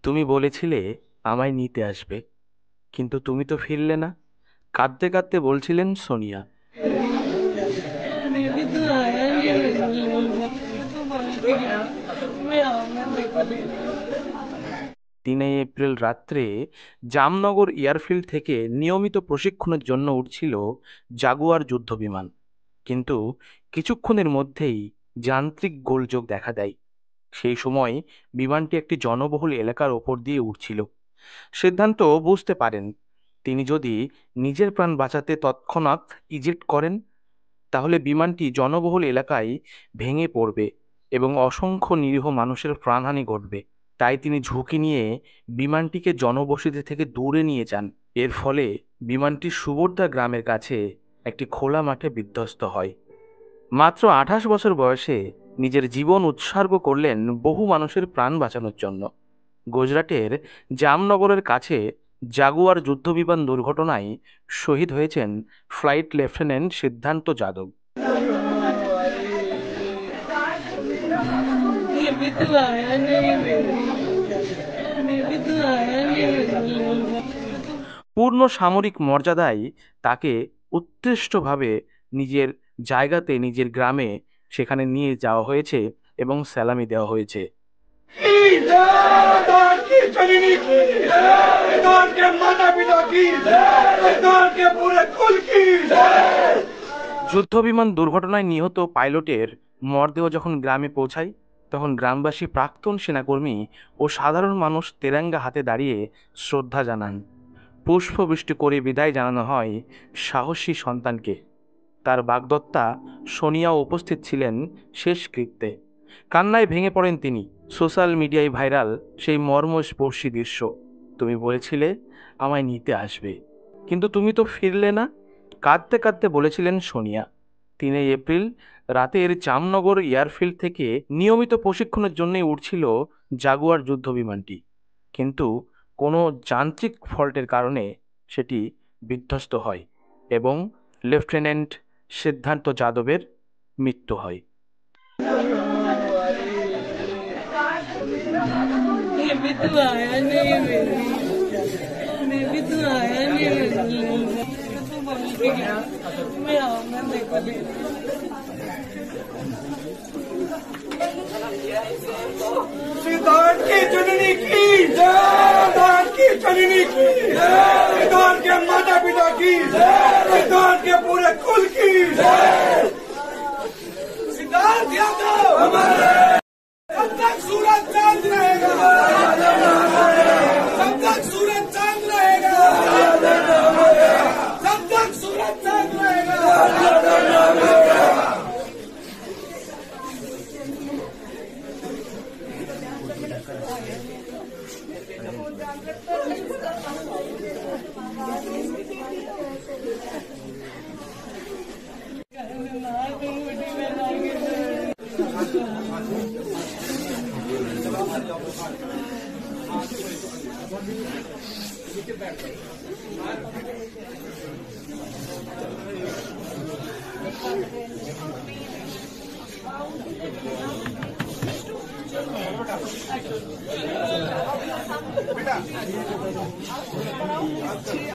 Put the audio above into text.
তুমি বলেছিলে আমায় নিতে আসবে, কিন্তু তুমি তো ফিরলে না। কাঁদতে কাঁদতে বলছিলেন সোনিয়া। मैं भी तो आया नहीं, मैं तो मर गया। मैं आऊंगा देखो। 3 এপ্রিল রাত্রে জামনগর এয়ারফিল্ড থেকে নিয়মিত প্রশিক্ষণের জন্য উঠছিল জাগুয়ার যুদ্ধবিমান। কিন্তু কিছুক্ষণের মধ্যেই যান্ত্রিক গোলযোগ দেখা দেয়। সেই সময় বিমানটি একটি জনবহুল এলাকার ওপর দিয়ে উঠছিল। সিদ্ধান্ত বুঝতে পারেন, তিনি যদি নিজের প্রাণ বাঁচাতে তৎক্ষণাৎ ইজেক্ট করেন, তাহলে বিমানটি জনবহুল এলাকায় ভেঙে পড়বে এবং অসংখ্য নিরীহ মানুষের প্রাণহানি ঘটবে। তাই তিনি ঝুঁকি নিয়ে বিমানটিকে জনবসতি থেকে দূরে নিয়ে যান। এর ফলে বিমানটি সুভদ্রা গ্রামের কাছে একটি খোলা মাঠে বিধ্বস্ত হয়। মাত্র 28 বছর বয়সে নিজের জীবন উৎসর্গ করলেন বহু মানুষের প্রাণ বাঁচানোর জন্য। গুজরাটের জামনগরের কাছে জাগুয়ার যুদ্ধবিমান দুর্ঘটনায় শহীদ হয়েছেন ফ্লাইট লেফটেন্যান্ট সিদ্ধান্ত যাদব। मैं भी तो आया नहीं, मैं भी तो आया नहीं। পূর্ণ সামরিক মর্যাদায় তাকে উৎকৃষ্টভাবে নিজের জায়গাতে, নিজের গ্রামে সেখানে নিয়ে যাওয়া হয়েছে এবং স্যালামি দেওয়া হয়েছে। যুদ্ধবিমান দুর্ঘটনায় নিহত পাইলটের মরদেহ যখন গ্রামে পৌঁছায়, তখন গ্রামবাসী, প্রাক্তন সেনাকর্মী ও সাধারণ মানুষ তেরঙ্গা হাতে দাঁড়িয়ে শ্রদ্ধা জানান। পুষ্পবৃষ্টি করে বিদায় জানানো হয় সাহসী সন্তানকে। তার বাগদত্তা সোনিয়াও উপস্থিত ছিলেন শেষকৃত্যে। কান্নায় ভেঙে পড়েন তিনি। সোশ্যাল মিডিয়ায় ভাইরাল সেই মর্মস্পর্শী দৃশ্য। তুমি বলেছিলে আমায় নিতে আসবে, কিন্তু তুমি তো ফিরলে না। কাঁদতে কাঁদতে বলেছিলেন সোনিয়া। 3 এপ্রিল রাতের জামনগর এয়ারফিল্ড থেকে নিয়মিত প্রশিক্ষণের জন্যই উঠছিল জাগুয়ার যুদ্ধ বিমানটি, কিন্তু কোনো যান্ত্রিক ফল্টের কারণে সেটি বিধ্বস্ত হয় এবং লেফটেন্যান্ট সিদ্ধান্ত যাদবের মৃত্যু হয়। मैं भी तो आया नहीं, मैं भी तो आया नहीं। मैं तो मर गया। मैं आऊंगा देखो। सिद्धार्थ की जननी की जय, सिद्धार्थ की जननी की जय, सिद्धार्थ के माता पिता की जय, सिद्धार्थ के पूरे कुल की जय। सिद्धार्थ यादव हमारे, जब तक सूरज चांद रहेगा, जब तक सूरज चांद रहेगा, जब तक सूरज चांद रहेगा।